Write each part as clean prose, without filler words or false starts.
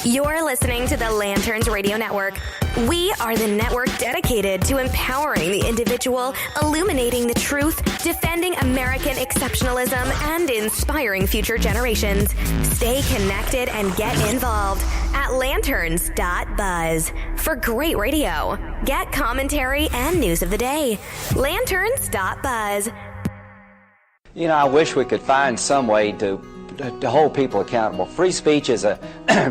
You're listening to the Lanterns Radio Network. We are the network dedicated to empowering the individual, illuminating the truth, defending American exceptionalism, and inspiring future generations. Stay connected and get involved at lanterns.buzz. For great radio, get commentary and news of the day. Lanterns.buzz. You know, I wish we could find some way to hold people accountable. Free speech is a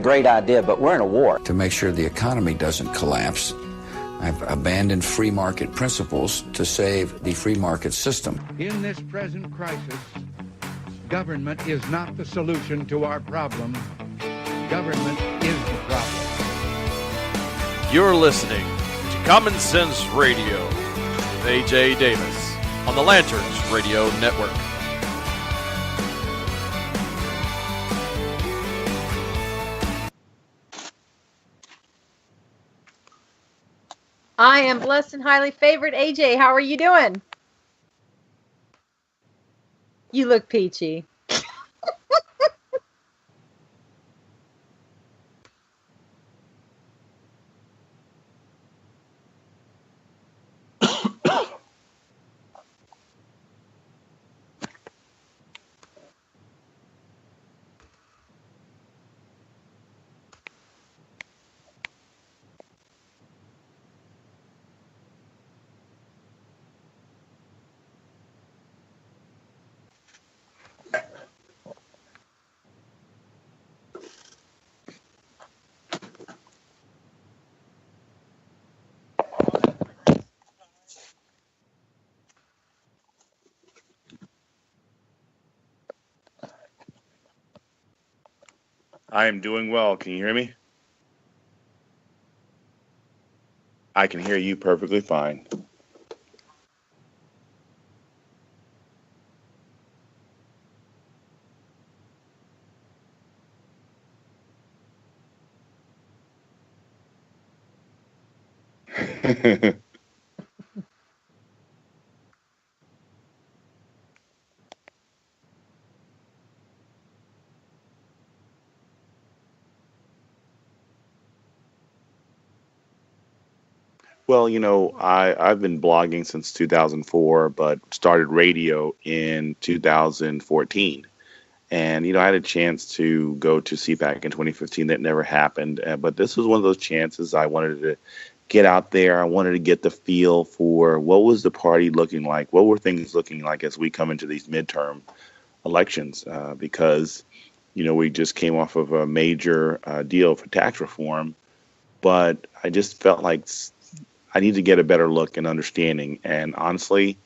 great idea, but we're in a war. To make sure the economy doesn't collapse, I've abandoned free market principles to save the free market system. In this present crisis, government is not the solution to our problem. Government is the problem. You're listening to Common Sense Radio with A.J. Davis on the Lanterns Radio Network. I am blessed and highly favored. AJ, how are you doing? You look peachy. I am doing well. Can you hear me? I can hear you perfectly fine. Well, you know, I've been blogging since 2004, but started radio in 2014. And, you know, I had a chance to go to CPAC in 2015. That never happened. But this was one of those chances. I wanted to get out there. I wanted to get the feel for what was the party looking like? What were things looking like as we come into these midterm elections? Because, you know, we just came off of a major deal for tax reform. But I just felt like I need to get a better look and understanding. And honestly,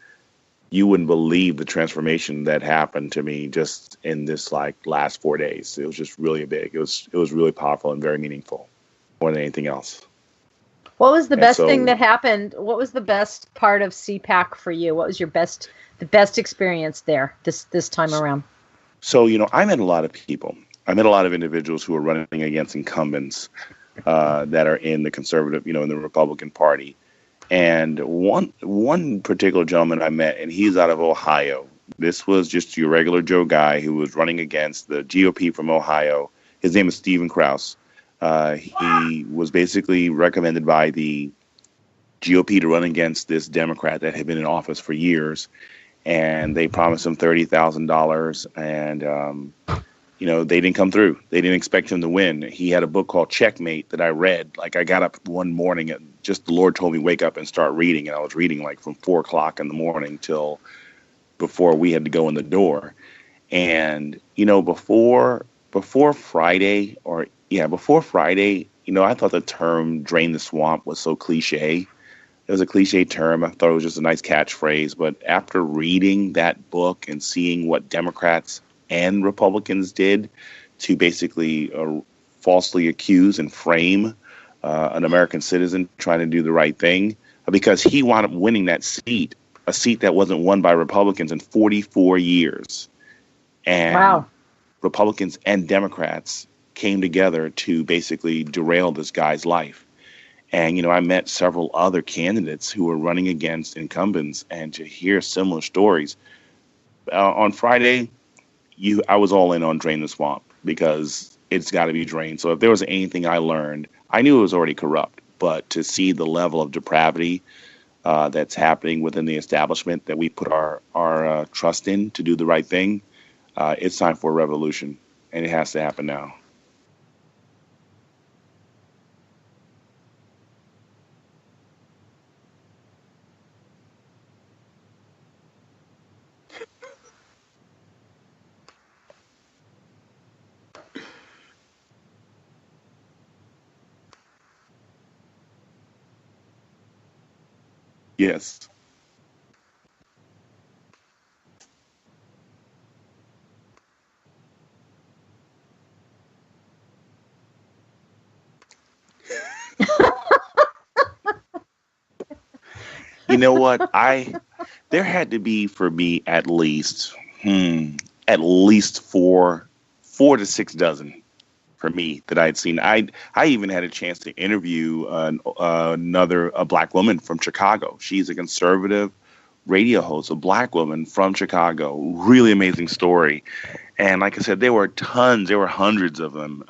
you wouldn't believe the transformation that happened to me just in this like last 4 days. It was just really big. It was really powerful and very meaningful more than anything else. What was the best thing that happened? What was the best part of CPAC for you? What was the best experience there this time around? So, you know, I met a lot of people. I met a lot of individuals who are running against incumbents that are in the conservative, you know, in the Republican Party. And one particular gentleman I met, and he's out of Ohio. This was just your regular Joe guy who was running against the GOP from Ohio. His name is Stephen Krause. He was basically recommended by the GOP to run against this Democrat that had been in office for years. And they promised him $30,000. And, you know, they didn't come through. They didn't expect him to win. He had a book called Checkmate that I read. Like, I got up one morning and just the Lord told me wake up and start reading. And I was reading like from 4 o'clock in the morning till before we had to go in the door. And, you know, before Friday, you know, I thought the term drain the swamp was so cliche. It was a cliche term. I thought it was just a nice catchphrase. But after reading that book and seeing what Democrats and Republicans did to basically falsely accuse and frame an American citizen trying to do the right thing, because he wound up winning that seat, a seat that wasn't won by Republicans in 44 years. And wow. Republicans and Democrats came together to basically derail this guy's life. And, you know, I met several other candidates who were running against incumbents, and to hear similar stories. On Friday, I was all in on Drain the Swamp, because it's got to be drained. So if there was anything I learned, I knew it was already corrupt, but to see the level of depravity that's happening within the establishment that we put our trust in to do the right thing, it's time for a revolution, and it has to happen now. Yes. You know what? There had to be for me at least four to 6 dozen for me that I had seen. I even had a chance to interview a black woman from Chicago. She's a conservative radio host, a black woman from Chicago. Really amazing story. And like I said, there were tons. There were hundreds of them.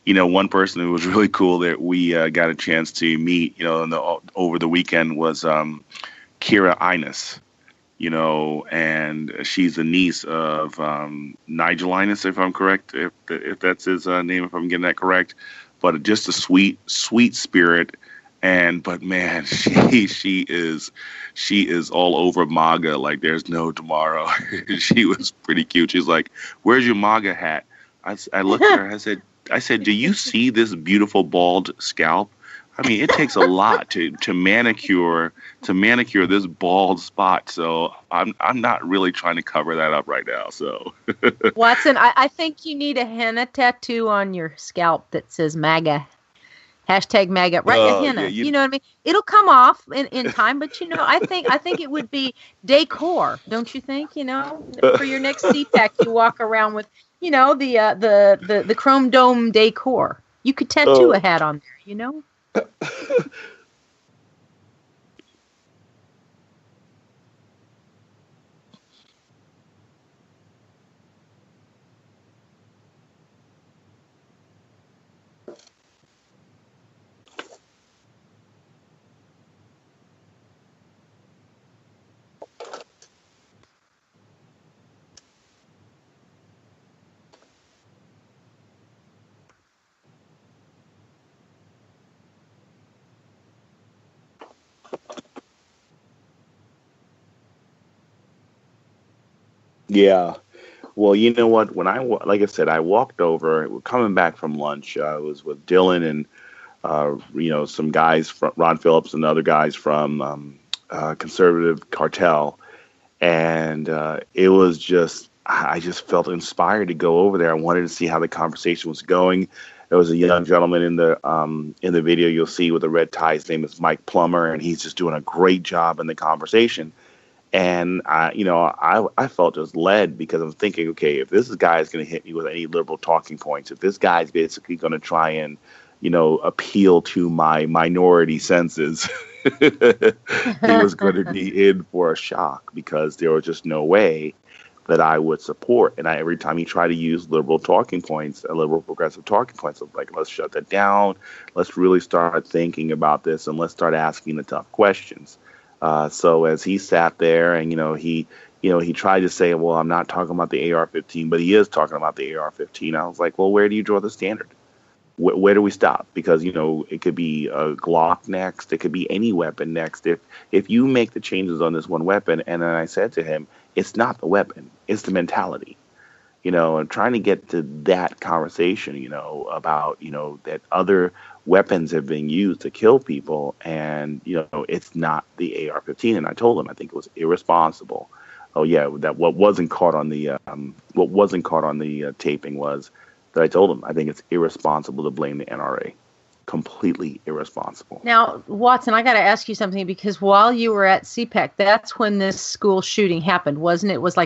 One person who was really cool that we got a chance to meet, over the weekend was Kira Ines, and she's a niece of Nigel Ines, if I'm correct, if that's his name, if I'm getting that correct. But just a sweet, sweet spirit. But man, she is all over MAGA like there's no tomorrow. She was pretty cute. She's like, "Where's your MAGA hat?" I looked at her. I said, "Do you see this beautiful bald scalp? I mean, it takes a lot to manicure this bald spot. So I'm not really trying to cover that up right now." So Watson, I think you need a henna tattoo on your scalp that says MAGA. Hashtag MAGA, right? A henna. Yeah, you know what I mean? It'll come off in time, but I think it would be decor, don't you think? For your next CPAC, you walk around with, the chrome dome decor. You could tattoo a hat on there, yeah. Well, you know what? Like I said, I walked over, coming back from lunch. I was with Dylan and some guys from Ron Phillips and other guys from Conservative Cartel, and it was just I just felt inspired to go over there. I wanted to see how the conversation was going. There was a young gentleman in the video you'll see with a red tie. His name is Mike Plummer, and he's just doing a great job in the conversation. And I felt just led because I'm thinking, okay, if this guy is going to hit me with any liberal talking points, if this guy's basically going to try and appeal to my minority senses, he was going to be in for a shock because there was just no way that I would support. And every time he tried to use liberal talking points, liberal progressive talking points, I'm like, let's shut that down. Let's really start thinking about this and let's start asking the tough questions. So as he sat there and, he tried to say, well, I'm not talking about the AR-15, but he is talking about the AR-15. I was like, well, where do you draw the standard? Where do we stop? Because, it could be a Glock next. It could be any weapon next. If you make the changes on this one weapon, and then I said to him, it's not the weapon, it's the mentality. And trying to get to that conversation, about, that other weapons have been used to kill people, and, it's not the AR-15. And I told him I think it was irresponsible. Oh yeah, that what wasn't caught on the taping was that I told him I think it's irresponsible to blame the NRA. Completely irresponsible. Now, Watson, I got to ask you something, because while you were at CPAC, that's when this school shooting happened, wasn't it? Was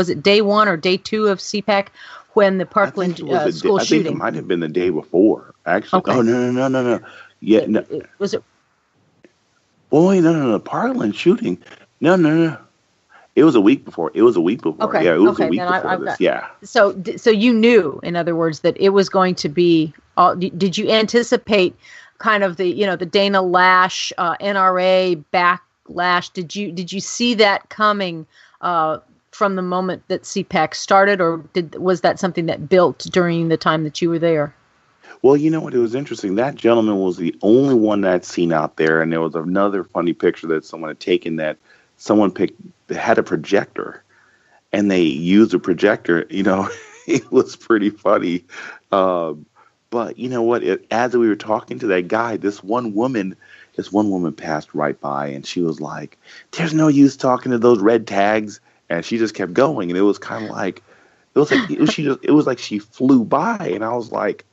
it day 1 or day 2 of CPAC when the Parkland school shooting? I think it might have been the day before, actually. Okay. Oh, no. Yeah, no. Was it? Oh, wait, no. Parkland shooting. No. It was a week before. It was a week before. Okay. Yeah, it was okay. a week Then before this. Yeah. So you knew, in other words, that it was going to be. Did you anticipate kind of the Dana Lash NRA backlash? Did you see that coming from the moment that CPAC started, or was that something that built during the time that you were there? Well, you know what? It was interesting. That gentleman was the only one that I'd seen out there, and there was another funny picture that someone had taken that someone had a projector, and they used a projector. It was pretty funny. But you know what? As we were talking to that guy, this one woman passed right by, and she was like, "There's no use talking to those red tags," and she just kept going, and it was kind of like, it was like she flew by, and I was like,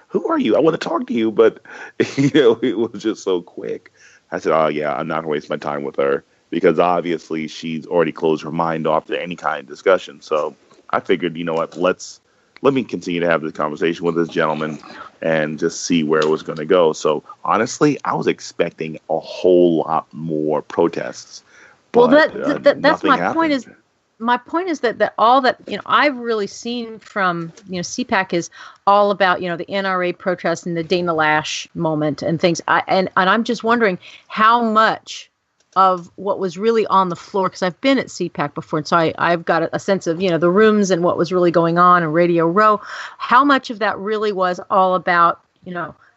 who are you? I want to talk to you, but it was just so quick. I said, "Oh yeah, I'm not gonna waste my time with her because obviously she's already closed her mind off to any kind of discussion." So I figured, you know what? Let me continue to have this conversation with this gentleman and just see where it was going to go. So honestly, I was expecting a whole lot more protests. Well, but, that's my happened. point. My point is that all that I've really seen from CPAC is all about the NRA protests and the Dana Lash moment and things. And I'm just wondering how much of what was really on the floor, because I've been at CPAC before, and so I've got a sense of the rooms and what was really going on in Radio Row. How much of that really was all about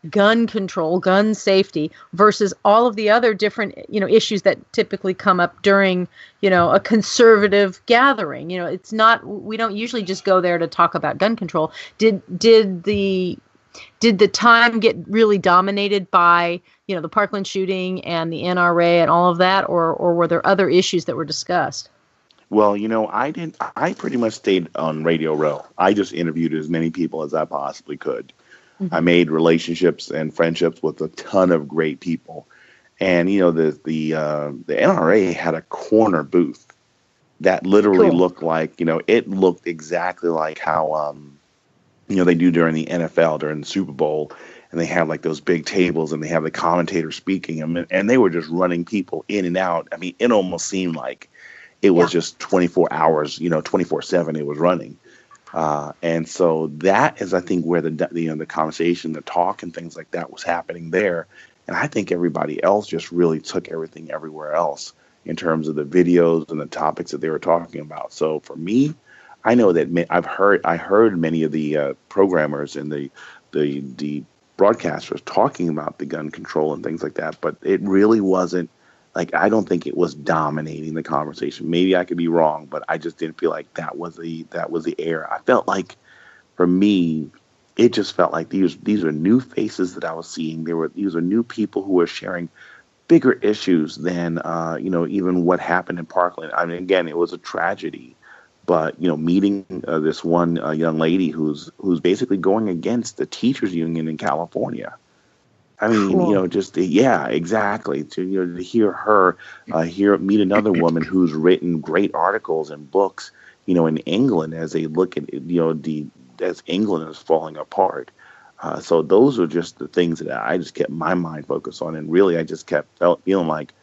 gun control, gun safety, versus all of the other different, issues that typically come up during, a conservative gathering. It's not, we don't usually just go there to talk about gun control. Did the time get really dominated by, the Parkland shooting and the NRA and all of that, or were there other issues that were discussed? Well, I pretty much stayed on Radio Row. I just interviewed as many people as I possibly could. I made relationships and friendships with a ton of great people. And, the NRA had a corner booth that literally looked like, it looked exactly like how, they do during the NFL, during the Super Bowl. And they have like those big tables and they have the commentator speaking, and they were just running people in and out. I mean, it almost seemed like it was just 24 hours, 24/7 it was running. And so that is, I think, where the conversation, the talk, and things like that was happening there. And I think everybody else just really took everything everywhere else in terms of the videos and the topics that they were talking about. So for me, I know that I heard many of the programmers and the broadcasters talking about the gun control and things like that, but it really wasn't. Like, I don't think it was dominating the conversation. Maybe I could be wrong, but I just didn't feel like that was the air. I felt like, for me, it just felt like these are new faces that I was seeing. These are new people who were sharing bigger issues than even what happened in Parkland. I mean, again, it was a tragedy, but meeting this one young lady who's basically going against the teachers union in California. I mean, cool. Yeah, exactly. To hear her, meet another woman who's written great articles and books, in England as they look at, as England is falling apart. So those are just the things that I just kept my mind focused on, and really I just feeling like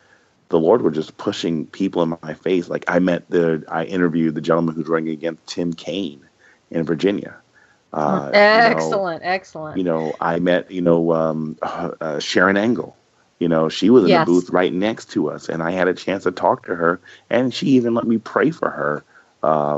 the Lord were just pushing people in my face. Like I interviewed the gentleman who's running against Tim Kaine in Virginia. Excellent. I met, Sharon Engel. She was in the booth right next to us, and I had a chance to talk to her, and she even let me pray for her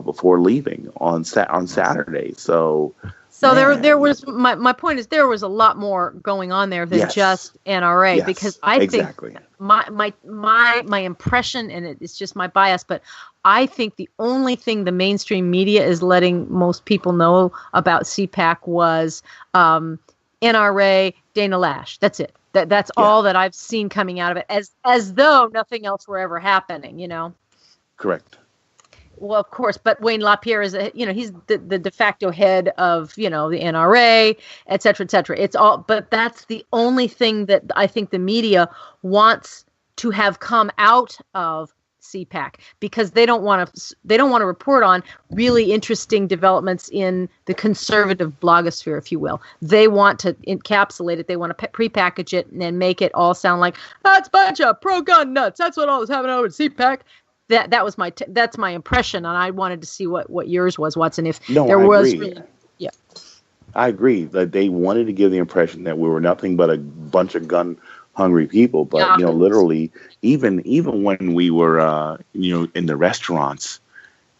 before leaving on Saturday. So there was my point is there was a lot more going on there than just NRA, because I think my impression, and it's just my bias, but I think the only thing the mainstream media is letting most people know about CPAC was NRA, Dana Lash. That's it. That's all that I've seen coming out of it, as though nothing else were ever happening. Correct. Well, of course, but Wayne LaPierre is he's the de facto head of the NRA, et cetera, et cetera. It's all, but that's the only thing that I think the media wants to have come out of CPAC, because they don't want to report on really interesting developments in the conservative blogosphere, if you will. They want to encapsulate it. They want to prepackage it and then make it all sound like that's a bunch of pro-gun nuts. That's what all was happening over at CPAC. that was that's my impression, and I wanted to see what yours was, Watson. If No, there I was agree. really, yeah, I agree that they wanted to give the impression that we were nothing but a bunch of gun hungry people. But literally, even when we were in the restaurants,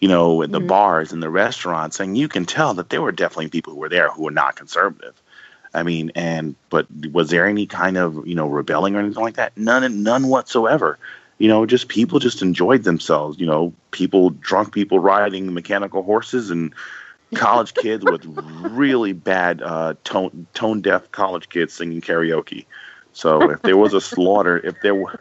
at the bars and the restaurants, and you can tell that there were definitely people who were there who were not conservative. I mean, but was there any kind of rebelling or anything like that? None whatsoever. Just people just enjoyed themselves. Drunk people riding mechanical horses, and college kids with really bad tone deaf college kids singing karaoke. So if there was a slaughter, if there were,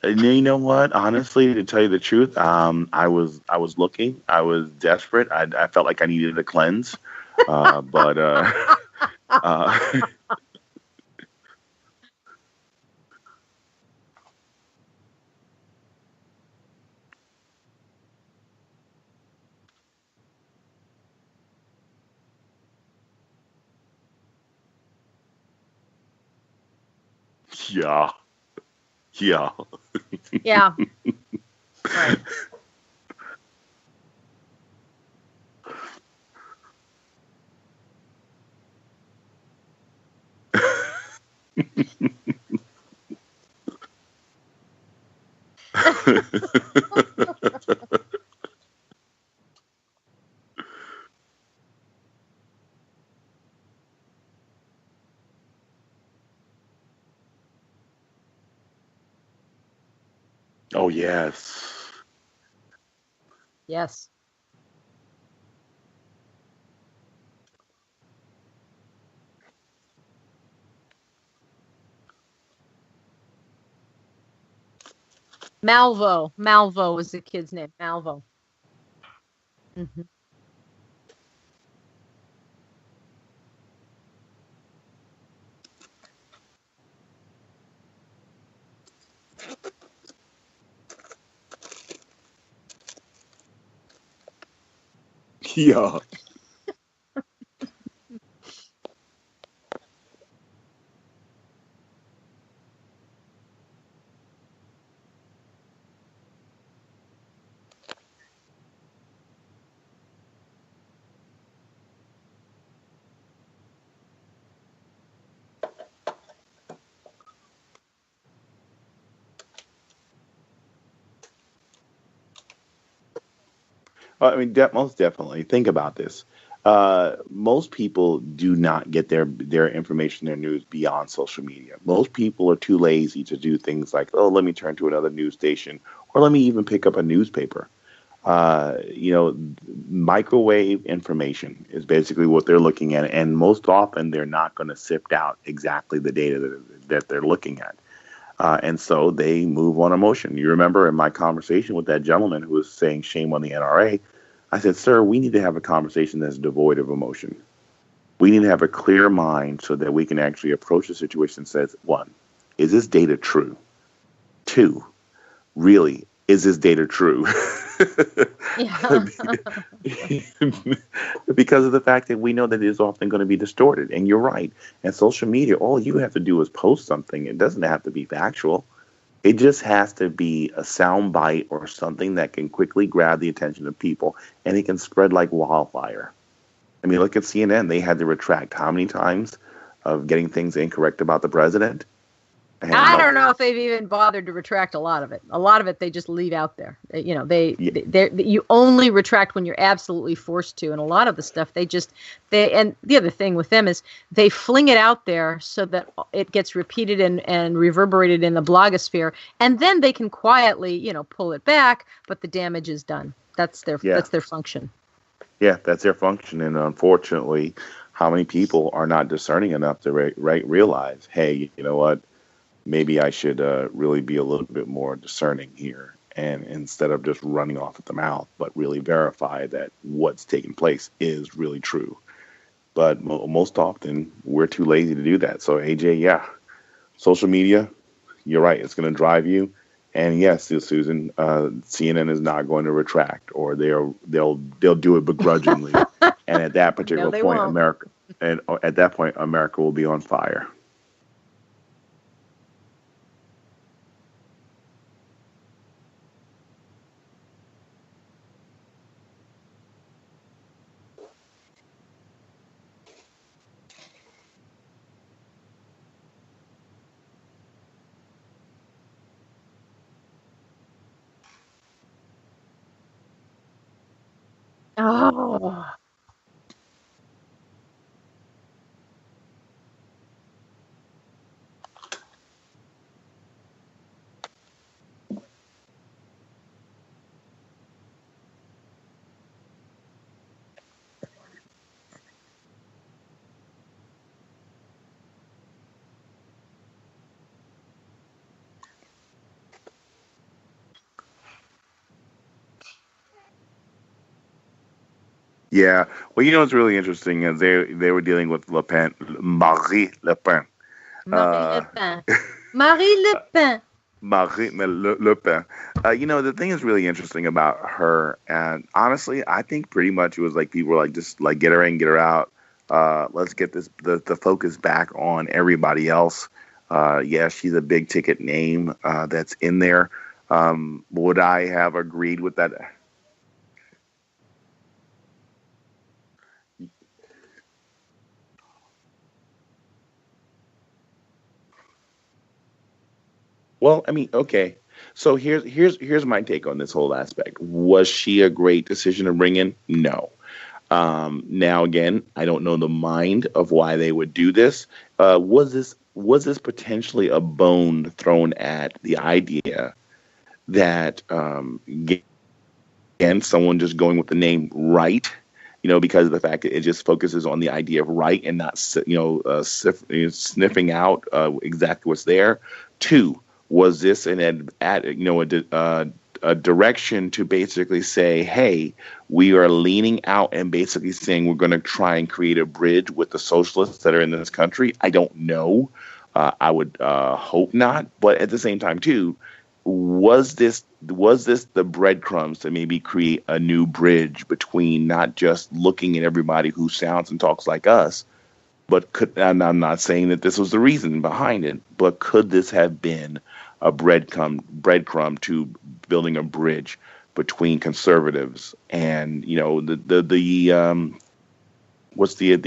you know what? Honestly, to tell you the truth, I was looking. I was desperate. I felt like I needed a cleanse, but yeah, yeah. yeah, right. Oh yes. Yes. Malvo was the kid's name. Malvo. Mm-hmm. Yeah. I mean, most definitely. Think about this. Most people do not get their information, their news beyond social media. Most people are too lazy to do things like, oh, let me turn to another news station, or let me even pick up a newspaper. Microwave information is basically what they're looking at, and most often they're not going to sift out exactly the data that they're looking at. And so they move on emotion. You remember in my conversation with that gentleman who was saying shame on the NRA, I said, sir, we need to have a conversation that's devoid of emotion. We need to have a clear mind so that we can actually approach the situation and says, one, is this data true? Two, really, is this data true? Yeah. Because of the fact that we know that it is often going to be distorted. And you're right. And social media, all you have to do is post something. It doesn't have to be factual. It just has to be a sound bite or something that can quickly grab the attention of people, and it can spread like wildfire. I mean, look at CNN. They had to retract how many times of getting things incorrect about the president? And I don't know if they've even bothered to retract a lot of it. A lot of it they just leave out there. You only retract when you're absolutely forced to, and a lot of the stuff and the other thing with them is they fling it out there so that it gets repeated and reverberated in the blogosphere, and then they can quietly pull it back, but the damage is done. That's their function. Yeah, that's their function, and unfortunately, how many people are not discerning enough to realize, hey, you know what? Maybe I should really be a little bit more discerning here, and instead of just running off at the mouth, but really verify that what's taking place is really true. But most often, we're too lazy to do that. So, AJ, yeah, social media, you're right, it's going to drive you. And yes, Susan, CNN is not going to retract, or they'll do it begrudgingly. And at that particular point, America will be on fire. Oh. Yeah. Well, you know what's really interesting is they were dealing with Le Pen, Marie Le Pen. Marie Le Pen. Marie Le Pen. Le Pen. You know, the thing is really interesting about her, and honestly, I think pretty much it was like people were like, just like get her in, get her out. Let's get the focus back on everybody else. Yeah, she's a big ticket name that's in there. Would I have agreed with that? Well, I mean, okay. So here's my take on this whole aspect. Was she a great decision to bring in? No. Now again, I don't know the mind of why they would do this. Was this potentially a bone thrown at the idea that again, someone just going with the name right, because of the fact that it just focuses on the idea of right and not sniffing out exactly what's there. Two, was this a direction to basically say, hey, we are leaning out and basically saying we're going to try and create a bridge with the socialists that are in this country? I don't know. I would hope not. But at the same time, too, was this the breadcrumbs to maybe create a new bridge between not just looking at everybody who sounds and talks like us, but and I'm not saying that this was the reason behind it, but could this have been a breadcrumb to building a bridge between conservatives and what's the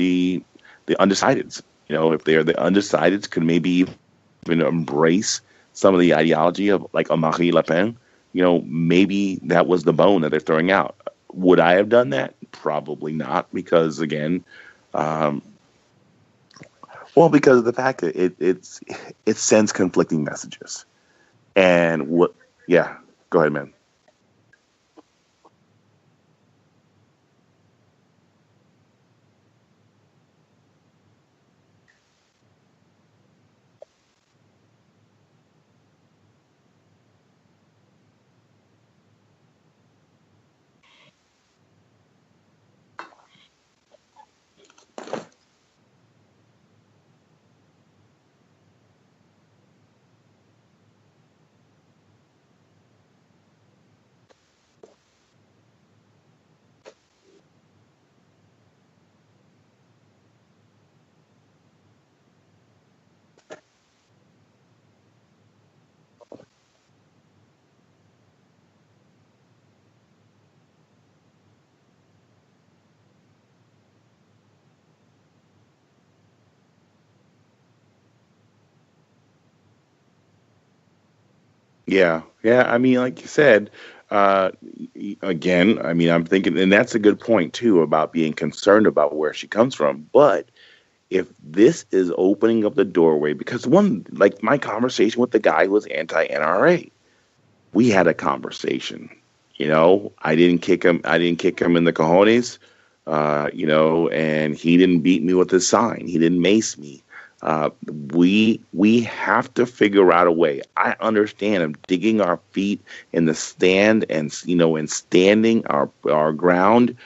undecideds? If they're the undecideds, could maybe even embrace some of the ideology of like a Marie Le Pen. Maybe that was the bone that they're throwing out. Would I have done that? Probably not, because again, because of the fact that it sends conflicting messages. And what? Yeah, go ahead, man. Yeah, yeah. I mean, like you said, uh, again, I mean, I'm thinking, and that's a good point too about being concerned about where she comes from. But if this is opening up the doorway, because like my conversation with the guy who was anti-NRA, we had a conversation. I didn't kick him. I didn't kick him in the cojones. And he didn't beat me with his sign. He didn't mace me. Uh, we have to figure out a way. I understand of digging our feet in the stand and standing our ground.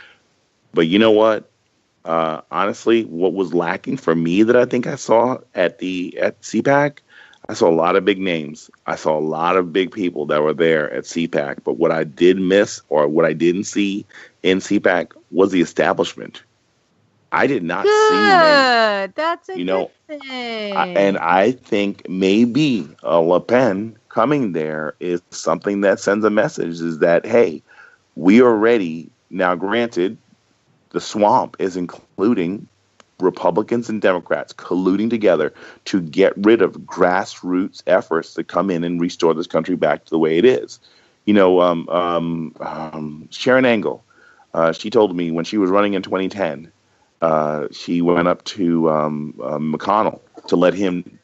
But you know what? Honestly, what was lacking for me that I think I saw at CPAC, I saw a lot of big names. I saw a lot of big people that were there at CPAC. But what I did miss, or what I didn't see in CPAC, was the establishment. I did not see many. That's a good thing. And I think maybe Le Pen coming there is something that sends a message: is that, hey, we are ready now. Granted, the swamp is including Republicans and Democrats colluding together to get rid of grassroots efforts to come in and restore this country back to the way it is. Sharon Angle, She told me when she was running in 2010, she went up to McConnell to let him.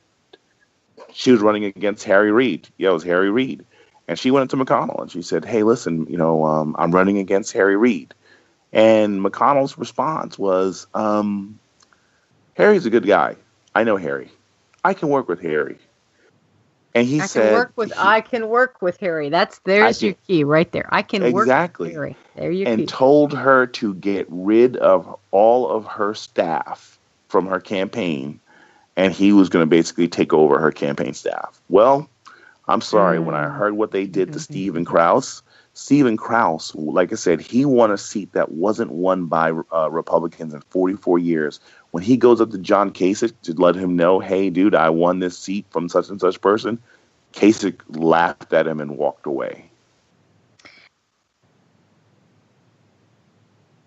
She was running against Harry Reid. Yeah, it was Harry Reid. And she went to McConnell and she said, "Hey, listen, I'm running against Harry Reid." And McConnell's response was, "Harry's a good guy. I know Harry. I can work with Harry." And he said, I can work with Harry. There's your key right there. I can work with Harry. There you go. And told her to get rid of all of her staff from her campaign, and he was going to basically take over her campaign staff. Well, I'm sorry, when I heard what they did to Stephen Krause, like I said, he won a seat that wasn't won by Republicans in 44 years. When he goes up to John Kasich to let him know, "Hey, dude, I won this seat from such and such person," Kasich laughed at him and walked away.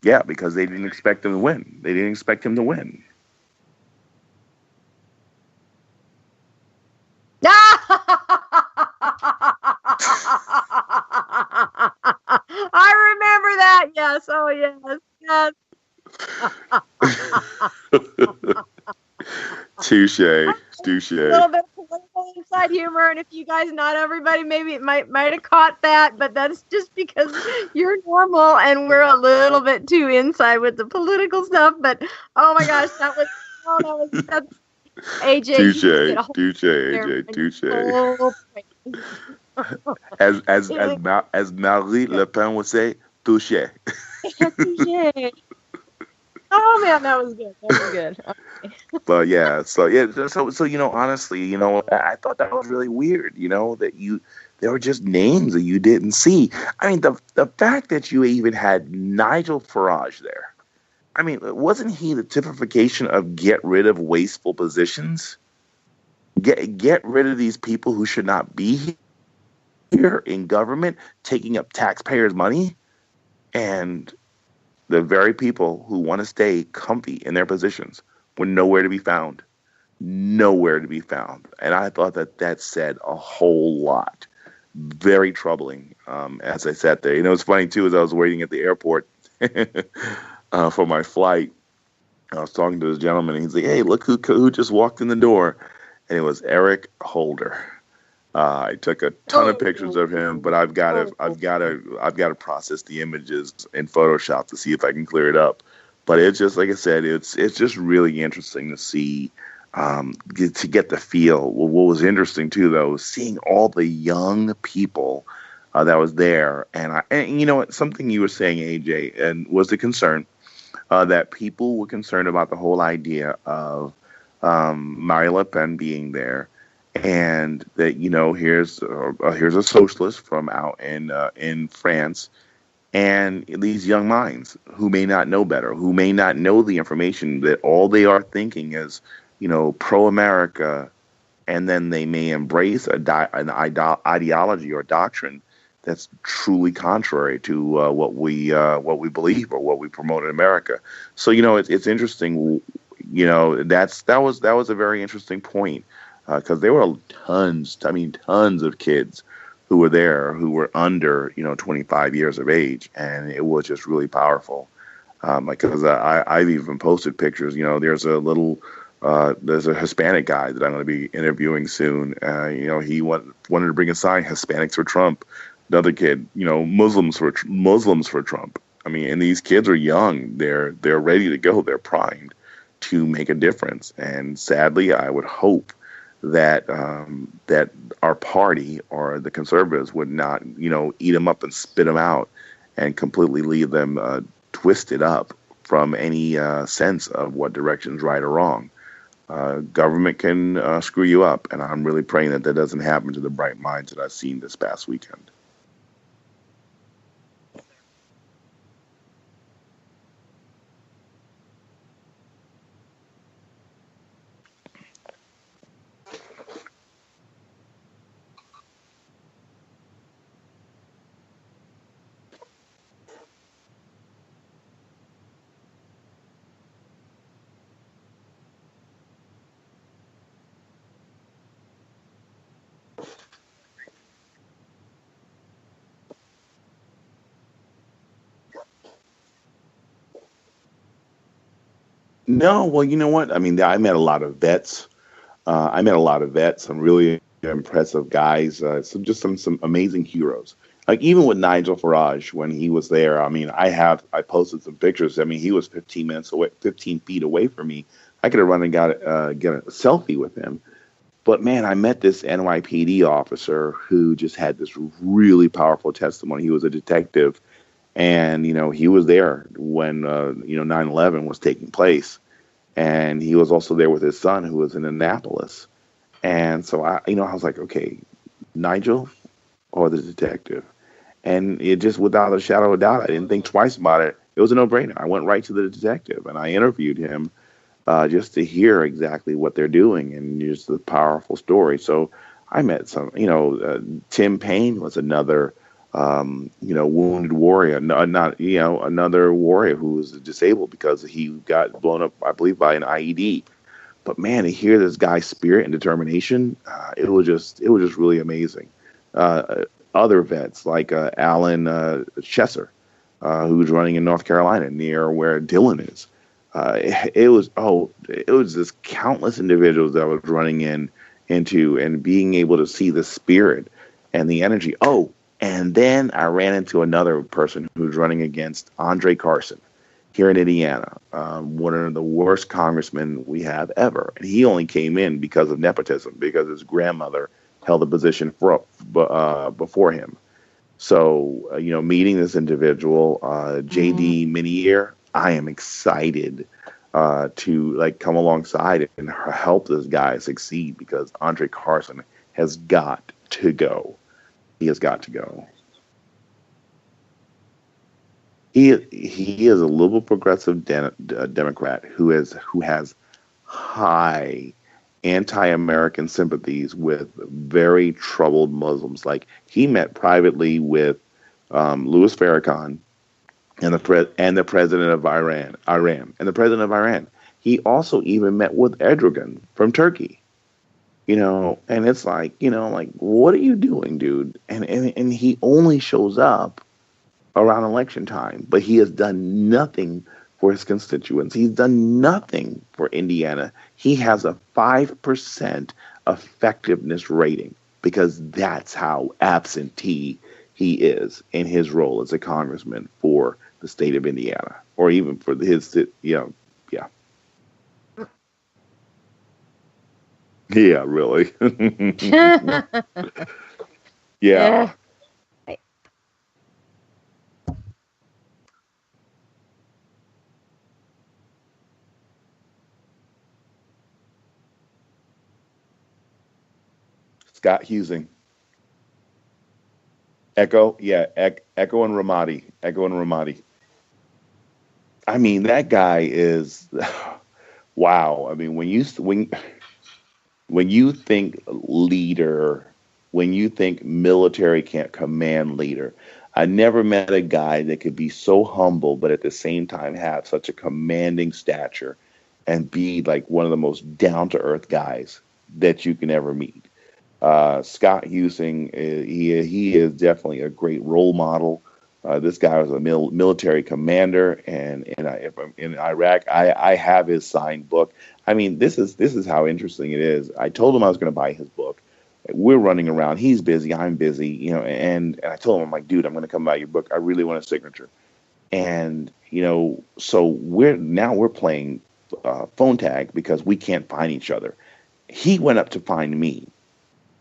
Yeah, because they didn't expect him to win. They didn't expect him to win. I remember that. Yes. Oh, yes. Yes. Touche. A little bit of political inside humor, and if you guys, not everybody, maybe it might have caught that, but that's just because you're normal and we're a little bit too inside with the political stuff. But oh my gosh, that's AJ. Touche, AJ, touche. As Marie Le Pen would say, touche. Touche. Oh man, that was good. Okay. But yeah, so honestly, I thought that was really weird. That there were just names that you didn't see. I mean, the fact that you even had Nigel Farage there. I mean, wasn't he the typification of get rid of wasteful positions? Get rid of these people who should not be here in government, taking up taxpayers' money, and the very people who want to stay comfy in their positions were nowhere to be found. Nowhere to be found. And I thought that said a whole lot. Very troubling as I sat there. It's funny, too, as I was waiting at the airport for my flight, I was talking to this gentleman, and he's like, "Hey, look who just walked in the door." And it was Eric Holder. I took a ton of pictures of him, but I've got to process the images in Photoshop to see if I can clear it up. But it's just, like I said, it's just really interesting to see, to get the feel. Well, what was interesting too, though, was seeing all the young people that was there, and you know what, something you were saying, AJ, and was the concern that people were concerned about the whole idea of Marine Le Pen being there. And that here's a socialist from out in France, and these young minds who may not know better, who may not know the information, that all they are thinking is pro-America, and then they may embrace an ideology or doctrine that's truly contrary to what we believe or what we promote in America. So it's interesting. That was a very interesting point. Because there were tons of kids who were there who were under 25 years of age, and it was just really powerful. Because I've even posted pictures. There's a Hispanic guy that I'm going to be interviewing soon. He wanted to bring a sign, "Hispanics for Trump." Another kid, Muslims for Trump. I mean, and these kids are young. They're ready to go. They're primed to make a difference. And sadly, I would hope that that our party or the conservatives would not, eat them up and spit them out and completely leave them twisted up from any sense of what direction's right or wrong. Government can screw you up, and I'm really praying that doesn't happen to the bright minds that I've seen this past weekend. No, well, you know what? I mean, I met a lot of vets. Some really impressive guys. Some amazing heroes. Like even with Nigel Farage when he was there. I mean, I posted some pictures. I mean, he was 15 minutes away, 15 feet away from me. I could have run and get a selfie with him. But man, I met this NYPD officer who just had this really powerful testimony. He was a detective, and he was there when 9/11 was taking place, and he was also there with his son who was in Annapolis. And so I was like, okay, Nigel or the detective? And it just, without a shadow of a doubt, I didn't think twice about it. It was a no-brainer. I went right to the detective and I interviewed him just to hear exactly what they're doing and just the powerful story. So I met Tim Payne was another, wounded warrior, another warrior who was disabled because he got blown up, I believe, by an IED. But man, to hear this guy's spirit and determination, it was just really amazing. Other vets like Alan Chesser, who's running in North Carolina near where Dylan is. It was just countless individuals that I was running into and being able to see the spirit and the energy. Oh, and then I ran into another person who's running against Andre Carson here in Indiana, one of the worst congressmen we have ever. And he only came in because of nepotism, because his grandmother held the position before him. So, meeting this individual, JD Minier, I am excited to come alongside and help this guy succeed because Andre Carson has got to go. He has got to go. He is a liberal progressive Democrat who has high anti-American sympathies with very troubled Muslims. Like he met privately with Louis Farrakhan and the president of Iran, and the president of Iran. He also even met with Erdogan from Turkey. And it's like, what are you doing, dude? And he only shows up around election time, but he has done nothing for his constituents. He's done nothing for Indiana. He has a 5% effectiveness rating because that's how absentee he is in his role as a congressman for the state of Indiana, or even for yeah. Yeah, really. Yeah. Scott Husing. Echo, yeah, Echo and Ramadi. I mean, that guy is wow. I mean, when you think leader, when you think military can't command leader, I never met a guy that could be so humble, but at the same time have such a commanding stature and be like one of the most down to earth guys that you can ever meet. Scott Husing, he is definitely a great role model. This guy was a military commander, and in Iraq, I have his signed book. I mean, this is how interesting it is. I told him I was going to buy his book. We're running around. He's busy. I'm busy. And I told him, I'm like, dude, I'm going to come buy your book. I really want a signature. And so we're playing phone tag because we can't find each other. He went up to find me.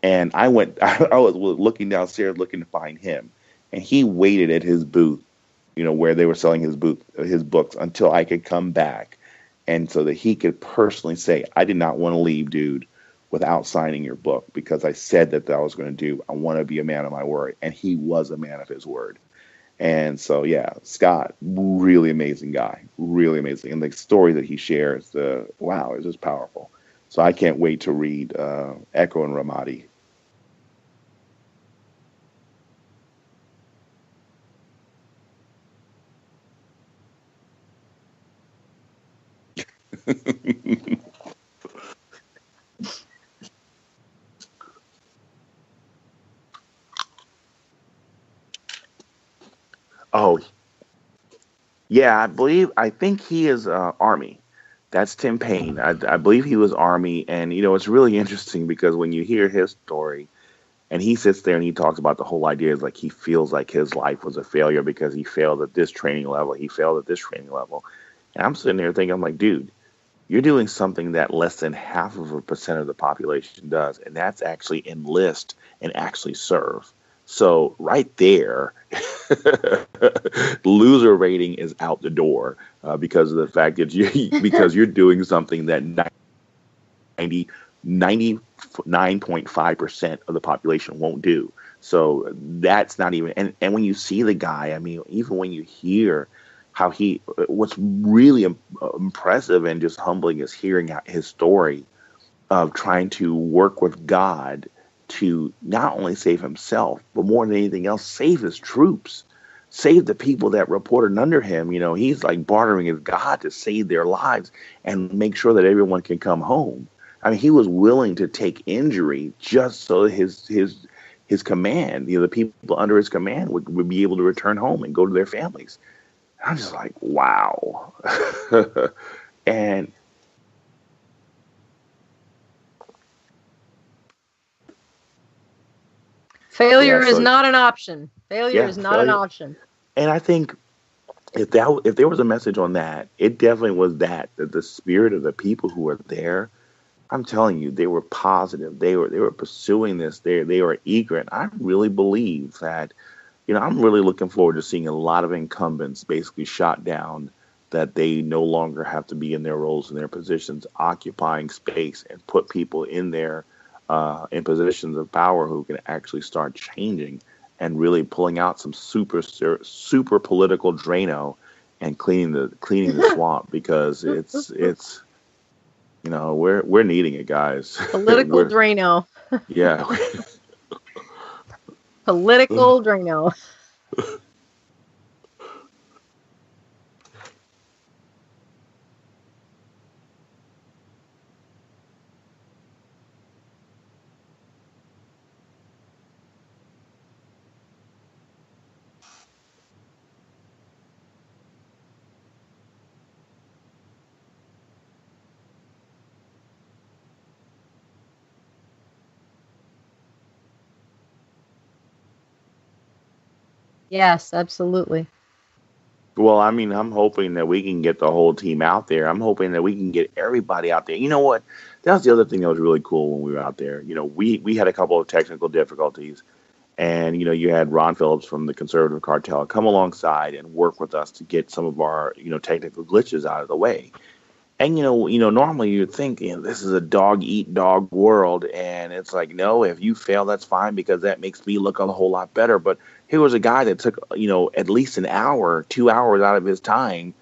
And I was looking downstairs looking to find him. And he waited at his booth, where they were selling his books until I could come back. And so that he could personally say, I did not want to leave, dude, without signing your book because I said that I was going to do. I want to be a man of my word. And he was a man of his word. And so, yeah, Scott, really amazing guy, really amazing. And the story that he shares, wow, it's just powerful. So I can't wait to read Echo and Ramadi. Oh, yeah, I think he is Army. That's Tim Payne. I believe he was Army, and it's really interesting because when you hear his story, and he sits there and he talks about the whole idea is like he feels like his life was a failure because he failed at this training level, he failed at this training level, and I'm sitting there thinking, I'm like, dude, you're doing something that less than 0.5% of the population does, and that's actually enlist and actually serve. So right there, loser rating is out the door because of the fact that because you're doing something that 99.5% of the population won't do. So that's not even, and when you see the guy, I mean, even when you hear how what's really impressive and just humbling is hearing his story of trying to work with God to not only save himself, but more than anything else, save his troops, save the people that reported under him. He's like bartering with God to save their lives and make sure that everyone can come home. I mean, he was willing to take injury just so his command, the people under his command would be able to return home and go to their families. I'm just like, wow. And failure is not an option. Failure is not an option. And I think if there was a message on that, it definitely was that the spirit of the people who were there, I'm telling you, they were positive. They were pursuing this. They were eager. And I really believe that, I'm really looking forward to seeing a lot of incumbents basically shot down, that they no longer have to be in their roles and their positions, occupying space, and put people in there in positions of power who can actually start changing and really pulling out some super political Drano and cleaning the swamp, because it's we're needing it, guys. Political Drano. Yeah. Political Drano. Yes, absolutely. Well, I mean, I'm hoping that we can get the whole team out there. I'm hoping that we can get everybody out there. You know what? That was the other thing that was really cool when we were out there. We had a couple of technical difficulties, and you had Ron Phillips from the Conservative Cartel come alongside and work with us to get some of our technical glitches out of the way. And normally you'd think, this is a dog eat dog world, and it's like, no, if you fail, that's fine, because that makes me look a whole lot better. But here was a guy that took at least an hour, 2 hours out of his time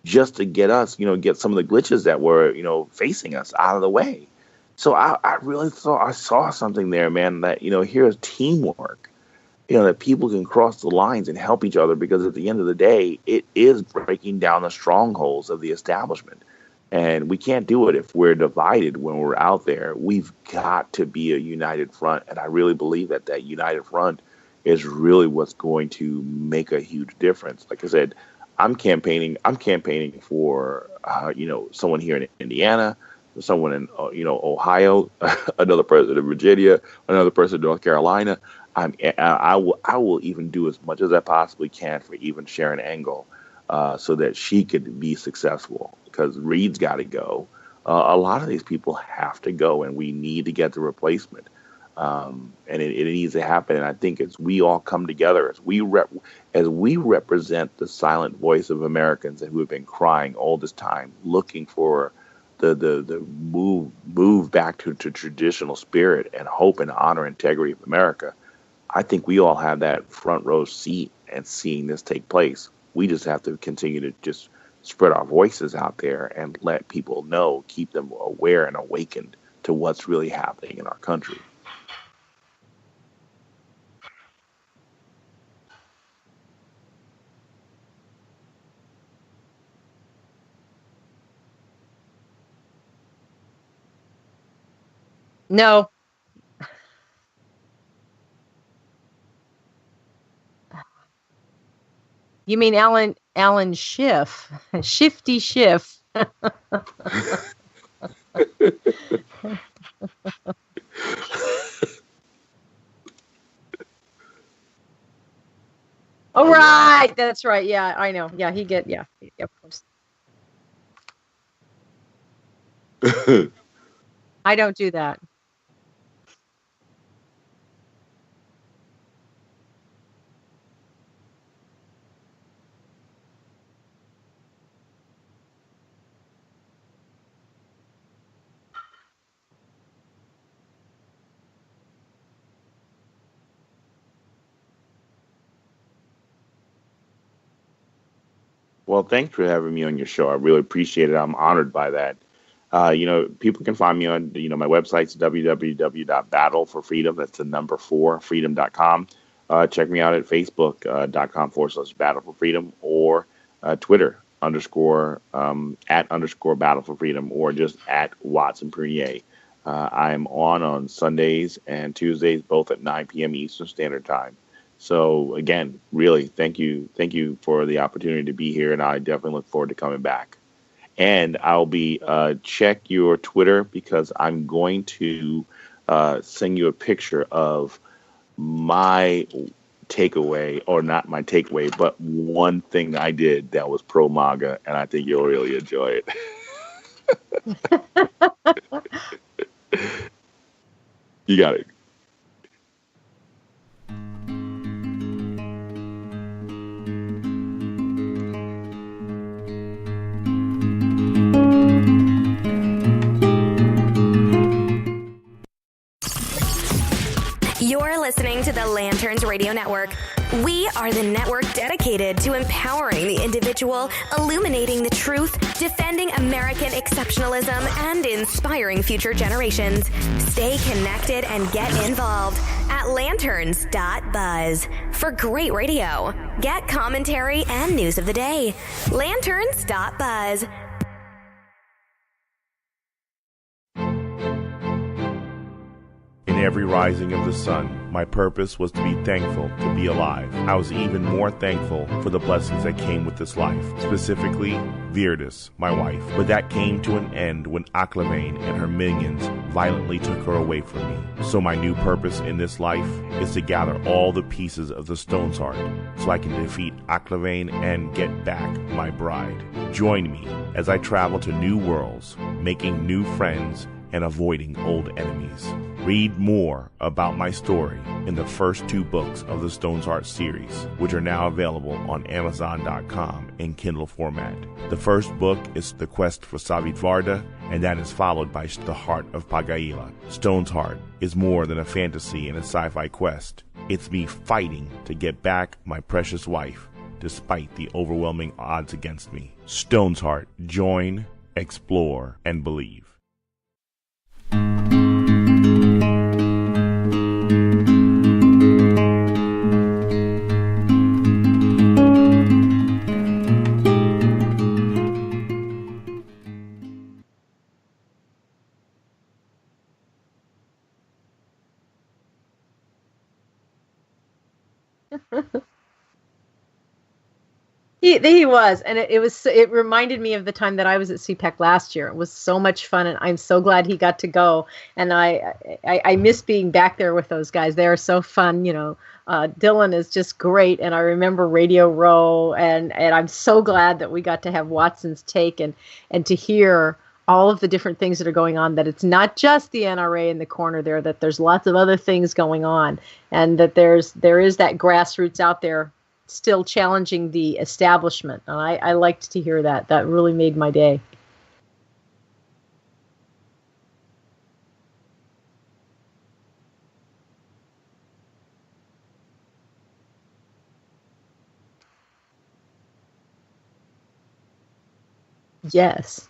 just to get us, get some of the glitches that were facing us out of the way. So I really thought I saw something there, man. That here's teamwork. That people can cross the lines and help each other, because at the end of the day, it is breaking down the strongholds of the establishment. And we can't do it if we're divided when we're out there. We've got to be a united front. And I really believe that united front is really what's going to make a huge difference. Like I said, I'm campaigning for, someone here in Indiana, someone in, Ohio, another person in Virginia, another person in North Carolina. I will even do as much as I possibly can for even Sharon Engel, so that she could be successful, because Reed's got to go. A lot of these people have to go, and we need to get the replacement. And it needs to happen. And I think as we all come together, as we represent the silent voice of Americans who have been crying all this time, looking for the move back to traditional spirit and hope and honor and integrity of America, I think we all have that front row seat and seeing this take place. We just have to continue to just spread our voices out there and let people know, keep them aware and awakened to what's really happening in our country. No. You mean Alan Schiff, Shifty Schiff? Oh, right. That's right. Yeah, I know. Yeah, yeah, of course. I don't do that. Well, thanks for having me on your show. I really appreciate it. I'm honored by that. People can find me on, my website's www.battleforfreedom. That's the number 4, freedom.com. Check me out at facebook.com/battle for freedom, or Twitter @_ battle for freedom, or just @Watson I'm on Sundays and Tuesdays, both at 9 p.m. Eastern Standard Time. So again, really, thank you for the opportunity to be here, and I definitely look forward to coming back. And I'll be check your Twitter, because I'm going to send you a picture of my takeaway, or not my takeaway, but one thing I did that was pro MAGA, and I think you'll really enjoy it. You got it. You're listening to the Lanterns Radio Network. We are the network dedicated to empowering the individual, illuminating the truth, defending American exceptionalism, and inspiring future generations. Stay connected and get involved at lanterns.buzz for great radio. Get commentary and news of the day. Lanterns.buzz. In every rising of the sun, my purpose was to be thankful to be alive. I was even more thankful for the blessings that came with this life, specifically Virdis, my wife. But that came to an end when Aklavane and her minions violently took her away from me. So my new purpose in this life is to gather all the pieces of the Stone's Heart so I can defeat Aklavane and get back my bride. Join me as I travel to new worlds, making new friends and avoiding old enemies. Read more about my story in the first 2 books of the Stone's Heart series, which are now available on Amazon.com in Kindle format. The first book is The Quest for Savit Varda, and that is followed by The Heart of Pagaila. Stone's Heart is more than a fantasy and a sci-fi quest. It's me fighting to get back my precious wife, despite the overwhelming odds against me. Stone's Heart. Join, explore, and believe. He was, and it reminded me of the time that I was at CPAC last year. It was so much fun, and I'm so glad he got to go. And I miss being back there with those guys. They are so fun. Dylan is just great, and I remember Radio Row, and I'm so glad that we got to have Watson's take and to hear all of the different things that are going on, that it's not just the NRA in the corner there, that there's lots of other things going on, and that there is that grassroots out there still challenging the establishment. And I liked to hear that. That really made my day. Yes.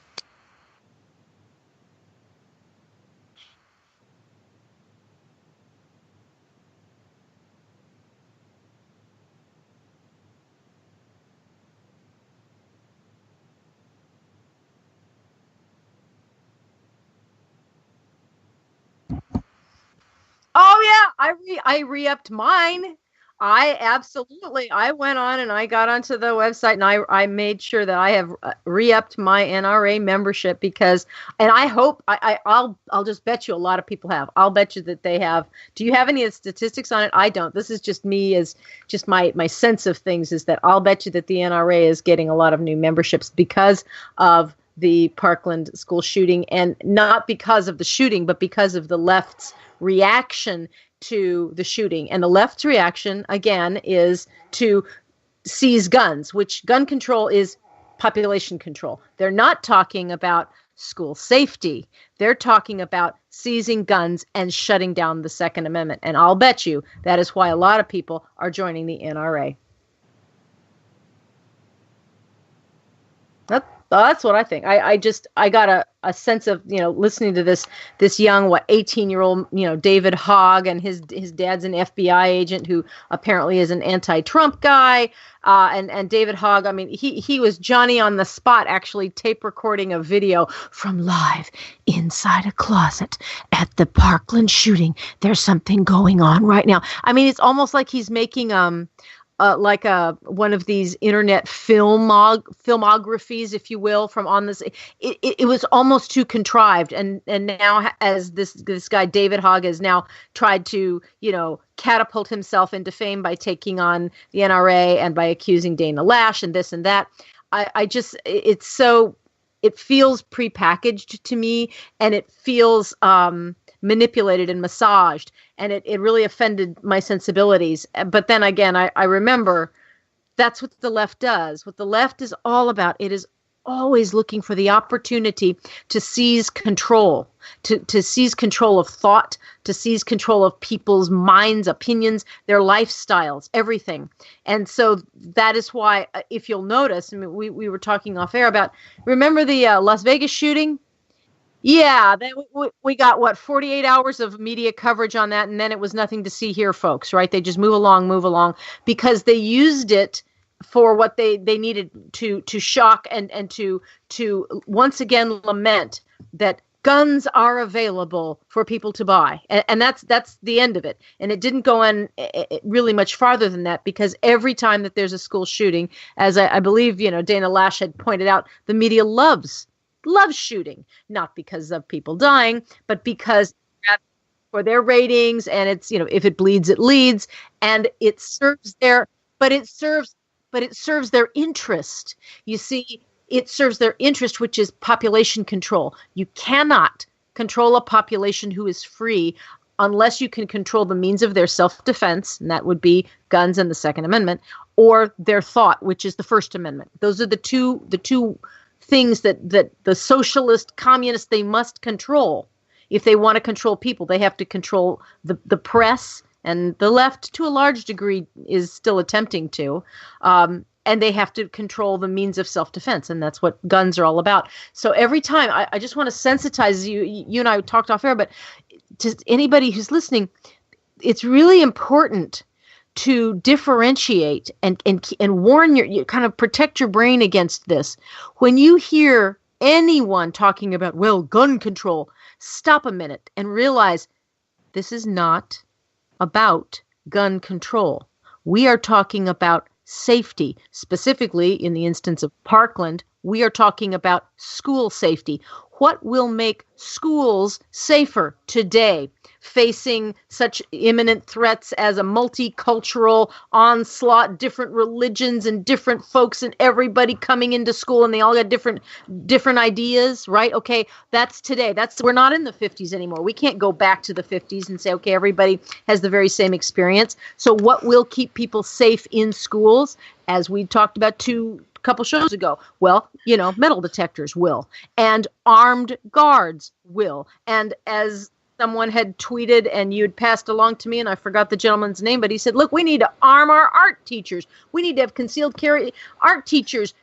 Oh yeah, I re-upped mine. I went on and I got onto the website and I made sure that I have re-upped my NRA membership because, and I hope I'll just bet you a lot of people have. I'll bet you that they have. Do you have any statistics on it? I don't. This is just me as just my sense of things is that I'll bet you that the NRA is getting a lot of new memberships because of the Parkland school shooting, and not because of the shooting, but because of the left's reaction to the shooting. And the left's reaction, again, is to seize guns, which gun control is population control. They're not talking about school safety. They're talking about seizing guns and shutting down the Second Amendment. And I'll bet you that is why a lot of people are joining the NRA. That's what I think. I got a sense of, listening to this young, 18-year-old, David Hogg, and his dad's an FBI agent who apparently is an anti-Trump guy. And David Hogg, I mean, he was Johnny on the spot, actually tape recording a video from live inside a closet at the Parkland shooting. There's something going on right now. I mean, it's almost like he's making like one of these internet filmographies, if you will, from on this. It was almost too contrived, and now as this guy David Hogg has now tried to catapult himself into fame by taking on the NRA and by accusing Dana Lash and this and that. It feels prepackaged to me, and it feels manipulated and massaged, and it really offended my sensibilities. But then again, I remember that's what the left does. What the left is all about, it is always looking for the opportunity to seize control, to seize control of thought, to seize control of people's minds, opinions, their lifestyles, everything. And so that is why, if you'll notice, I mean, we were talking off air about, remember the Las Vegas shooting? Yeah, we got 48 hours of media coverage on that, and then it was nothing to see here, folks, right? They just move along, because they used it for what they needed to shock and to once again lament that guns are available for people to buy. And that's the end of it. And it didn't go on really much farther than that, because every time that there's a school shooting, as I believe, Dana Lash had pointed out, the media loves shooting, not because of people dying, but because for their ratings, and it's, if it bleeds, it leads, and it serves their interest. You see, it serves their interest, which is population control. You cannot control a population who is free unless you can control the means of their self-defense, and that would be guns and the Second Amendment, or their thought, which is the First Amendment. Those are the two things that the socialist communists, they must control. If they want to control people, they have to control the press, and the left to a large degree is still attempting to, and they have to control the means of self-defense, and that's what guns are all about. So every time, I just want to sensitize you. You and I talked off air, but to anybody who's listening, it's really important to differentiate and warn you kind of protect your brain against this. When you hear anyone talking about, gun control, stop a minute and realize this is not about gun control. We are talking about safety. Specifically, in the instance of Parkland, we are talking about school safety. What will make schools safer today, facing such imminent threats as a multicultural onslaught, different religions and different folks and everybody coming into school, and they all got different ideas, right? Okay, that's today. We're not in the 50s anymore. We can't go back to the 50s and say, okay, everybody has the very same experience. So what will keep people safe in schools, as we talked about couple shows ago? Well, metal detectors will, and armed guards will. And as someone had tweeted and you had passed along to me, and I forgot the gentleman's name, but he said, look, we need to arm our art teachers. We need to have concealed carry art teachers,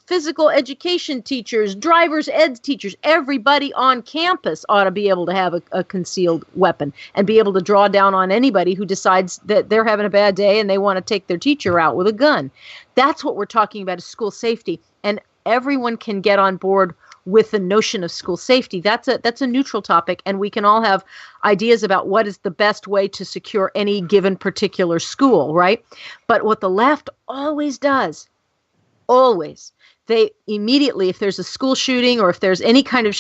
physical education teachers, driver's ed teachers. Everybody on campus ought to be able to have a concealed weapon and be able to draw down on anybody who decides that they're having a bad day and they want to take their teacher out with a gun. That's what we're talking about, is school safety. And everyone can get on board with the notion of school safety. That's a neutral topic, and we can all have ideas about what is the best way to secure any given particular school, right? But what the left always does, always, they immediately, if there's a school shooting or if there's any kind of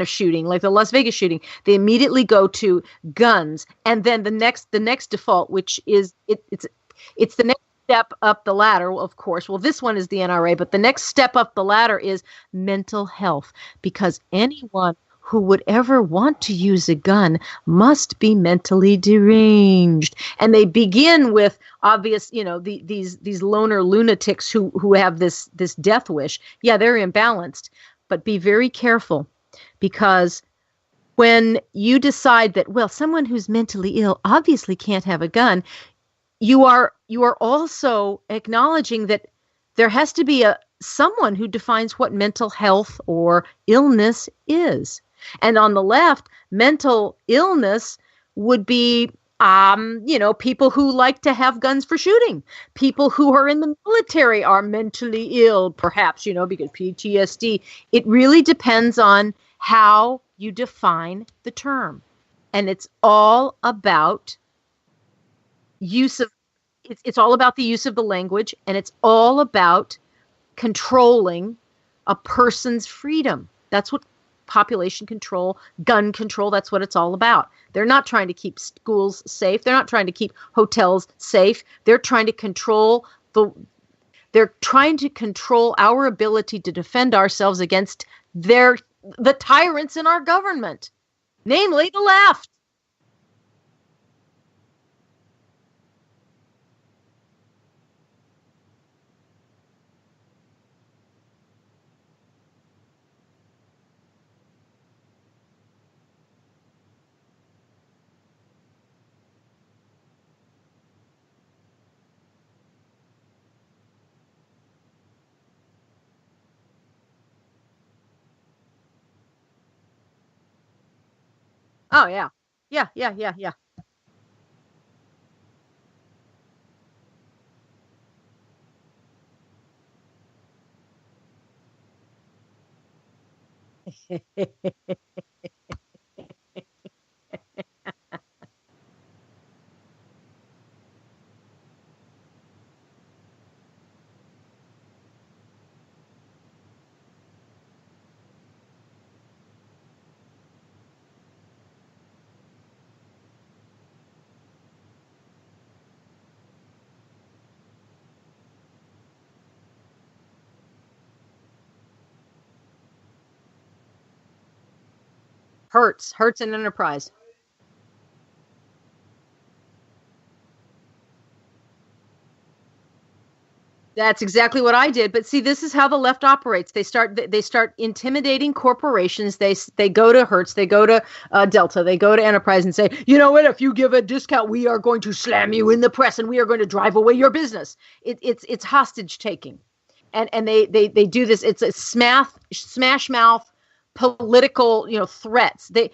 shooting, like the Las Vegas shooting, they immediately go to guns, and then the next default, which is it's the next step up the ladder, of course. Well, this one is the NRA, but the next step up the ladder is mental health, because anyone who would ever want to use a gun must be mentally deranged. And they begin with obvious, these loner lunatics who have this death wish. Yeah, they're imbalanced, but be very careful, because when you decide that, well, someone who's mentally ill obviously can't have a gun, you are also acknowledging that there has to be someone who defines what mental health or illness is. And on the left, mental illness would be, people who like to have guns for shooting. People who are in the military are mentally ill, perhaps, because PTSD. It really depends on how you define the term. And it's all about it's all about the use of the language, and it's all about controlling a person's freedom. That's what population control, gun control, that's what it's all about. They're not trying to keep schools safe. They're not trying to keep hotels safe. They're trying to control our ability to defend ourselves against the tyrants in our government, namely the left. Oh, yeah. Yeah. Hertz and Enterprise. That's exactly what I did. But see, this is how the left operates. They start intimidating corporations. They go to Hertz, they go to Delta, they go to Enterprise and say, you know what? If you give a discount, we are going to slam you in the press and we are going to drive away your business. It's hostage taking, and they do this. It's a smash mouth political threats. They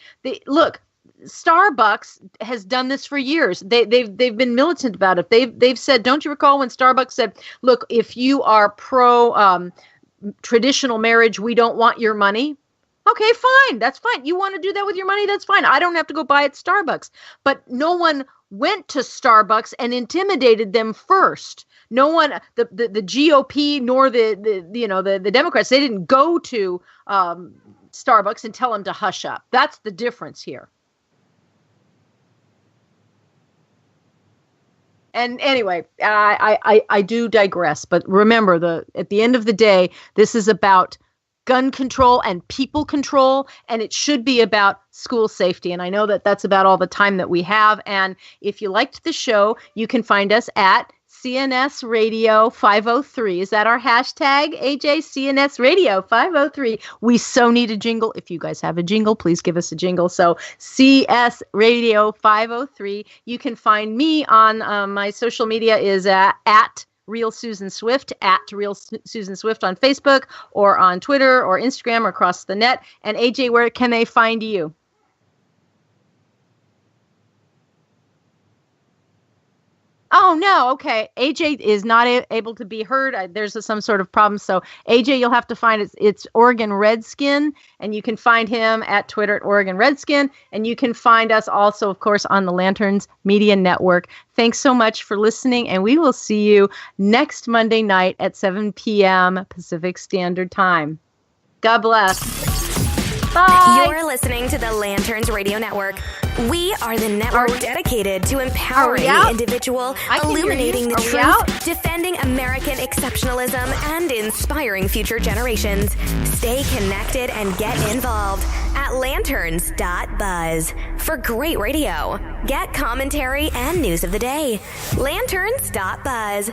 look. Starbucks has done this for years. They've been militant about it. They've said, don't you recall when Starbucks said, look, if you are pro traditional marriage, we don't want your money. Okay, fine. That's fine. You want to do that with your money? That's fine. I don't have to go buy at Starbucks. But no one went to Starbucks and intimidated them first. No one, the GOP nor the Democrats, they didn't go to Starbucks and tell them to hush up. That's the difference here. And anyway, I do digress. But remember, at the end of the day, this is about gun control and people control, and it should be about school safety. And I know that that's about all the time that we have. And if you liked the show, you can find us at CNS Radio 503. Is that our hashtag, AJ? CNS Radio 503. We so need a jingle. If you guys have a jingle, please give us a jingle. So CS Radio 503. You can find me on my social media is at Real Susan Swift, at Real Susan Swift on Facebook or on Twitter or Instagram or across the net. And AJ, where can they find you? Oh, no. Okay. AJ is not able to be heard. There's some sort of problem. So, AJ, you'll have to find it's Oregon Redskin, and you can find him at Twitter at Oregon Redskin. And you can find us also, of course, on the Lanterns Media Network. Thanks so much for listening, and we will see you next Monday night at 7 p.m. Pacific Standard Time. God bless. Bye. You're listening to the Lanterns Radio Network. We are the network dedicated to empowering the individual, illuminating the truth, defending American exceptionalism, and inspiring future generations. Stay connected and get involved at lanterns.buzz for great radio. Get commentary and news of the day. Lanterns.buzz.